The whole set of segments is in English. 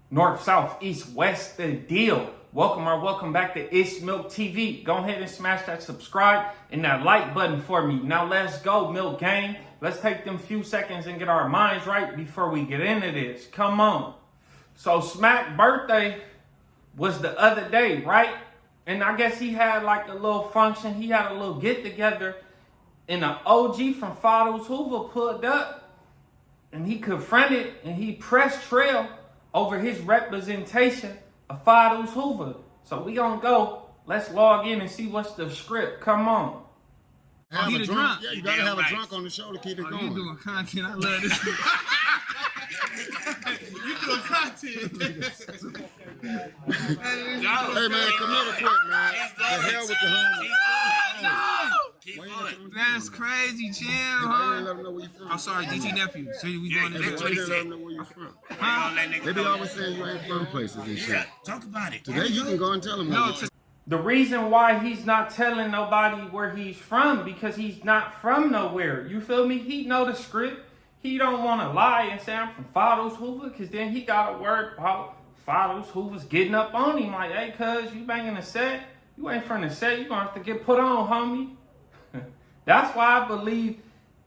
North, south, east, west, the deal. Welcome back to It's Milk TV. Go ahead and smash that subscribe and that like button for me. Now let's go, Milk Gang. Let's take them few seconds and get our minds right before we get into this. Come on. So Smack's birthday was the other day, right? And I guess he had like a little function. He had a little get together. And the OG from Fathers Hoover pulled up. And he confronted and he pressed Trell over his representation of Fathers Hoover. So we gonna go. Let's log in and see what's the script. Come on. Have a drunk. Yeah, you gotta have a drunk on the show to keep it going. You doing content? I love this. You doing content? Hey man, come here quick, man. The hell with the homies. That's crazy, chill, Huh? Let them know where you from. I'm sorry, DT nephew. So we going to Let them know where you from. They be always saying you ain't from places and shit. Talk about it. Today you can go and tell them. No, the reason why he's not telling nobody where he's from, because he's not from nowhere. You feel me? He know the script. He don't want to lie and say I'm from Fathers Hoover, because then he got a word about Fathers Hoover's getting up on him. Like, hey, cuz, you banging the set? You ain't from the set. You going to have to get put on, homie. That's why I believe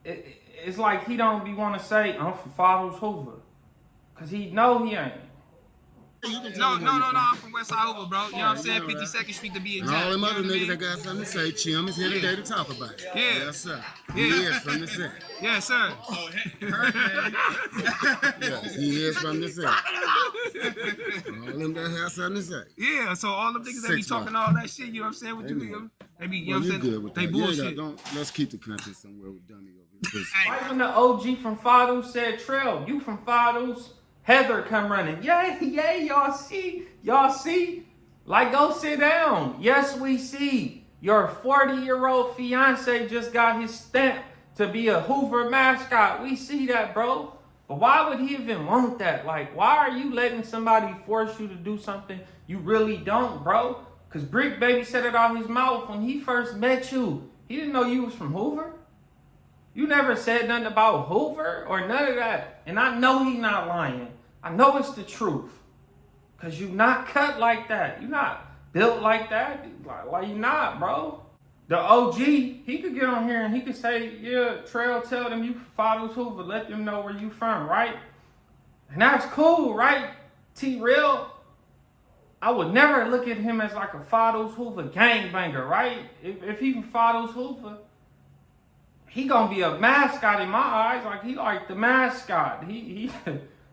it's like he don't be want to say I'm from Fathers Hoover, because he know he ain't. No, I'm from West Side Hoover, bro. You know what I'm saying? 52nd Street to be exact. And all them other niggas that got something to say, Chim is here today to talk about it. Yeah. Yes, sir. He is from the set. Yes, sir. Yes, he is from the set. All them that have something to say. Yeah, so all them niggas that be talking all that shit, you know what I'm saying? What you they be, you know what I'm saying? Good with they that. bullshit. Yeah, let's keep the content somewhere with Dummy over here. Right when the OG from Fathers said, Trell, you from Fathers, Heather come running. Yay, y'all see? Like, go sit down. Yes, we see. Your 40-year-old fiance just got his stamp to be a Hoover mascot. We see that, bro. But why would he even want that? Like, why are you letting somebody force you to do something you really don't, bro? Because Brick Baby said it out his mouth when he first met you. He didn't know you was from Hoover. You never said nothing about Hoover or none of that. And I know he not lying. I know it's the truth. Because you not cut like that. You not built like that. Why you not, bro? The OG, he could get on here and he could say, yeah, Trell, tell them you Fathers Hoover. Let them know where you from, right? And that's cool, right? T-Real, I would never look at him as like a Fathers Hoover gangbanger, right? If he from Fathers Hoover, he gonna be a mascot in my eyes. Like, he like the mascot. He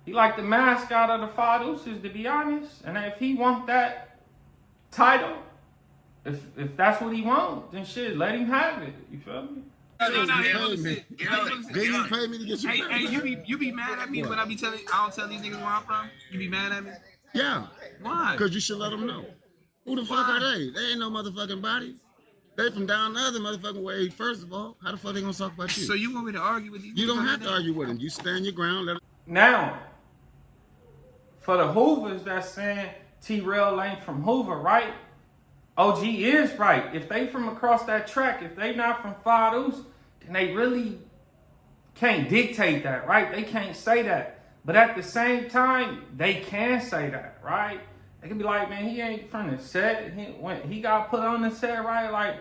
like the mascot of the Fathers, to be honest. And if he want that title, if that's what he want, then shit, let him have it. You feel me? You pay me to get you. Hey, you be mad at me when I don't tell these niggas where I'm from? You be mad at me? Yeah. Why? Because you should let them know. Who the fuck are they? They ain't no motherfucking bodies. They from down the other motherfucking way, first of all. How the fuck they gonna talk about you? So you want me to argue with these niggas? You don't have to argue with them. You stand your ground. Now, for the Hoovers that's saying T-Real ain't from Hoover, right? OG is right. If they from across that track, if they not from Fathers, then they really can't dictate that, right? They can't say that. But at the same time, they can say that, right? They can be like, man, he ain't from the set. When he got put on the set, right? Like,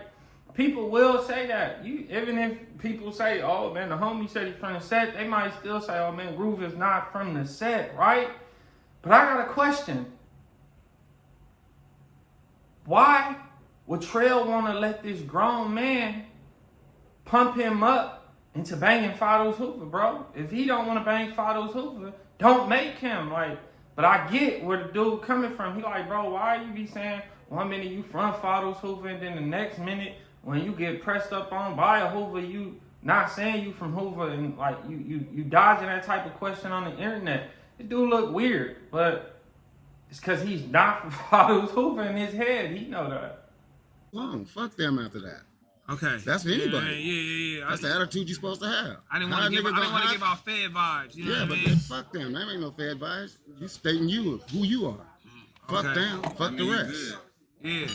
people will say that. Even if people say, oh, man, the homie said he's from the set, they might still say, oh, man, Groove is not from the set, right? But I got a question. Why would Trell want to let this grown man pump him up into banging Fathers Hoover, bro? If he don't want to bang Fathers Hoover, don't make him. Like, but I get where the dude coming from. He like, bro, why you be saying 1 minute you from Fathers Hoover and then the next minute when you get pressed up on by a Hoover, you not saying you from Hoover, and like you dodging that type of question on the internet. It do look weird, but it's because he's not from Fathers Hoover in his head. He know that. Fuck them after that. Okay. That's for anybody. Yeah. That's the attitude you're supposed to have. I didn't want to give out Fed vibes. You know what I mean? Then fuck them. That ain't no Fed vibes. You stating who you are. Fuck them. Fuck the rest. Yeah.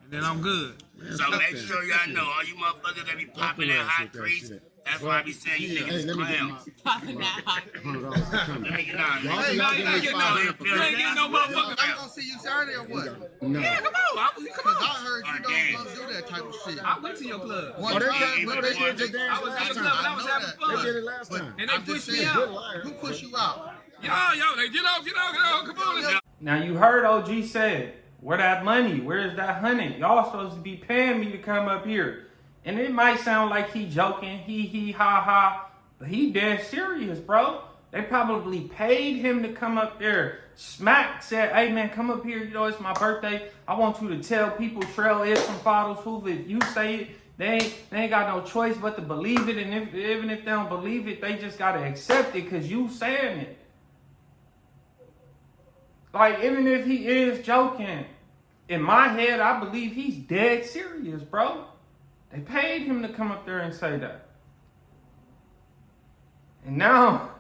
And then I'm good. Man, so make sure y'all know, all you motherfuckers that be popping that hot grease, That's why I be saying you niggas is clowns. $100 Hey, you ain't getting no motherfucker. I'm gonna see you Saturday or what? No. Yeah, come on. Cause I heard you don't do that type of shit. I went to your club. One time, No, they did just dance I was last in the club and I was time. having They fun. did it last time. And they I'm just pushed me saying, out. who pushed you out? Yo, they get out. Come on, let's go. Now you heard OG said, where that money? Where's that 100? Y'all supposed to be paying me to come up here. And it might sound like he joking, he, ha, ha, but he dead serious, bro. They probably paid him to come up there. Smack said, hey man, come up here, you know, it's my birthday. I want you to tell people Trell is from Fathers Hoover. If you say it, they ain't got no choice but to believe it. And even if they don't believe it, they just gotta accept it because you saying it. Like, even if he is joking, in my head, I believe he's dead serious, bro. They paid him to come up there and say that. And now,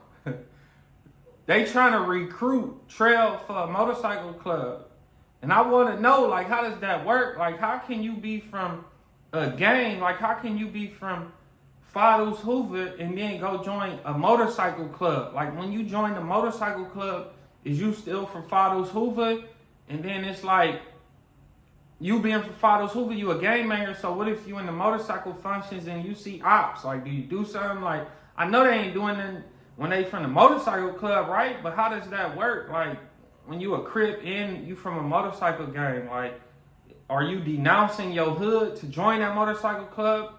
they trying to recruit Trell for a motorcycle club. And I want to know, like, how does that work? Like, how can you be from a gang? Like, how can you be from Fathers Hoover and then go join a motorcycle club? Like, when you join the motorcycle club, is you still from Fathers Hoover? And then it's like, you being from Fathers Hoover, you a gangbanger. So what if you in the motorcycle functions and you see ops? Like, do you do something? Like, I know they ain't doing it when they from the motorcycle club, right? But how does that work? Like, when you a Crip and you from a motorcycle gang, like, are you denouncing your hood to join that motorcycle club?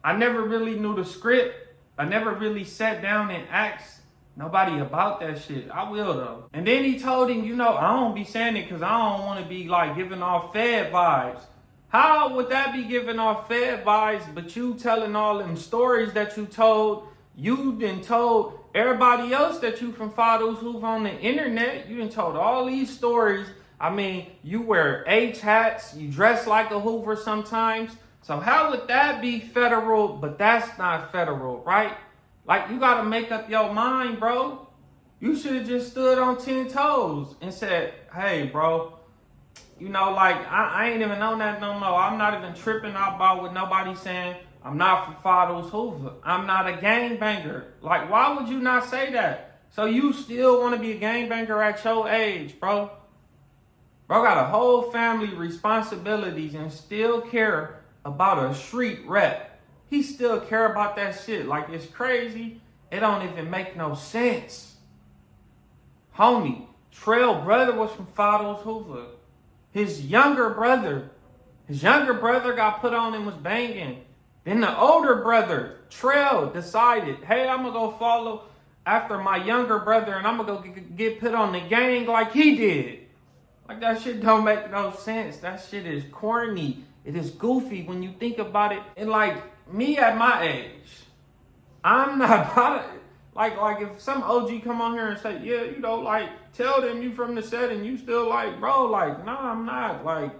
I never really knew the script. I never really sat down and asked nobody about that shit. I will though. And then he told him, you know, I don't be saying it because I don't want to be like giving off Fed vibes. How would that be giving off Fed vibes, but you telling all them stories that you told, you done told everybody else that you from Fathers Hoover on the internet, you done told all these stories. I mean, you wear H hats, you dress like a Hoover sometimes. So how would that be federal, but that's not federal, right? Like, you got to make up your mind, bro. You should have just stood on 10 toes and said, hey, bro, you know, like, I ain't even on that no more. I'm not even tripping about what nobody's saying. I'm not from Fathers Hoover. I'm not a gangbanger. Like, why would you not say that? So you still want to be a gangbanger at your age, bro? Bro got a whole family responsibilities and still care about a street rep. He still care about that shit. Like, it's crazy. It don't even make no sense. Homie, Trell brother was from Fathers Hoover. His younger brother got put on and was banging. Then the older brother, Trell, decided, hey, I'm going to go follow after my younger brother and I'm going to go get put on the gang like he did. Like, that shit don't make no sense. That shit is corny. It is goofy when you think about it. And like, me at my age, I'm not about it. Like if some OG come on here and say, yeah, you know, like, tell them you from the set and you still like, bro, like, no, I'm not. Like,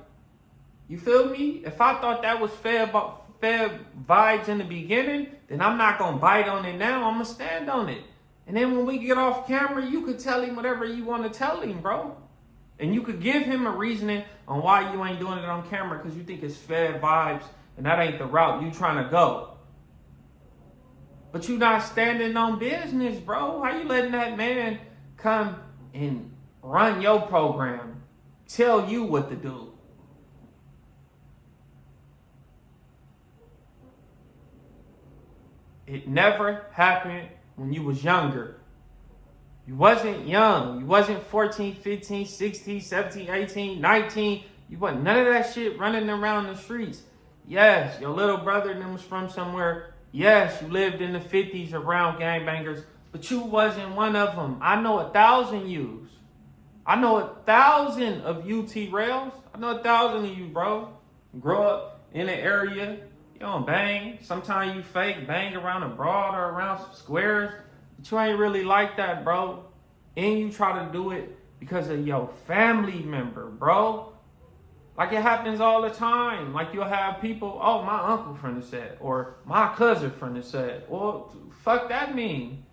you feel me? If I thought that was fair vibes in the beginning, then I'm not going to bite on it now. I'm going to stand on it. And then when we get off camera, you could tell him whatever you want to tell him, bro. And you could give him a reasoning on why you ain't doing it on camera because you think it's fair vibes and that ain't the route you trying to go. But you not standing on business, bro. How you letting that man come and run your program, tell you what to do? It never happened when you was younger. You wasn't young. You wasn't 14, 15, 16, 17, 18, 19. You wasn't none of that shit running around the streets. Yes, your little brother and them was from somewhere. Yes, you lived in the 50s around gangbangers, but you wasn't one of them. I know 1,000 yous. I know 1,000 of you, T-Rails. I know 1,000 of you, bro. Grow up in an area. You don't bang. Sometimes you fake bang around a broad or around some squares. But you ain't really like that, bro. And you try to do it because of your family member, bro. Like, it happens all the time. Like, you'll have people, oh, my uncle from the set, or my cousin from the set. Well, fuck that mean?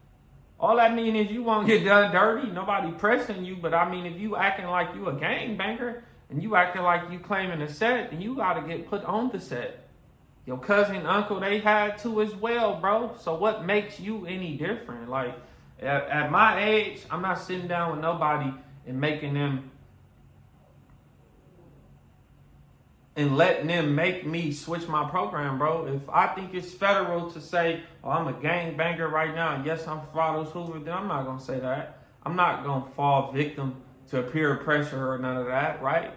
All that mean is you won't get done dirty. Nobody pressing you. But I mean, if you acting like you a gangbanger and you acting like you claiming a set, then you got to get put on the set. Your cousin, uncle, they had to as well, bro. So what makes you any different? Like, at my age, I'm not sitting down with nobody and making them and letting them make me switch my program, bro. If I think it's federal to say, oh, I'm a gangbanger right now, and yes, I'm Fathers Hoover, then I'm not going to say that. I'm not going to fall victim to peer pressure or none of that, right?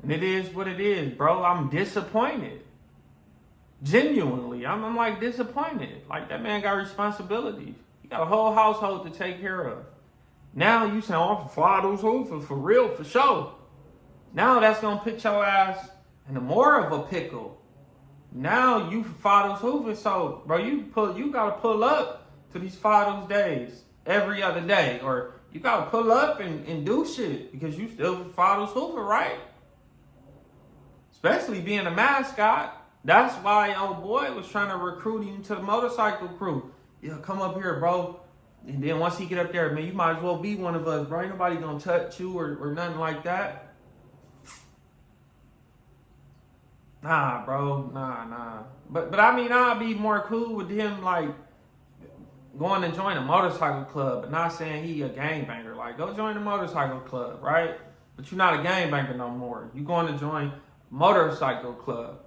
And it is what it is, bro. I'm disappointed. Genuinely, I'm like disappointed. Like, that man got responsibilities. He got a whole household to take care of. Now you say, oh, I'm Fathers Hoover, for real, for sure. Now that's gonna put your ass in more of a pickle. Now you Fathers Hoover, so bro, you gotta pull up to these Fathers days every other day, or you gotta pull up and do shit because you still Fathers Hoover, right? Especially being a mascot. That's why old boy was trying to recruit him to the motorcycle crew. Yeah, come up here, bro. And then once he get up there, man, you might as well be one of us, bro. Ain't nobody gonna touch you or nothing like that. Nah, bro. Nah. But I mean, I'd be more cool with him, like, going to join a motorcycle club, but not saying he a gangbanger. Like, go join a motorcycle club, right? But you're not a gangbanger no more. You going to join a motorcycle club.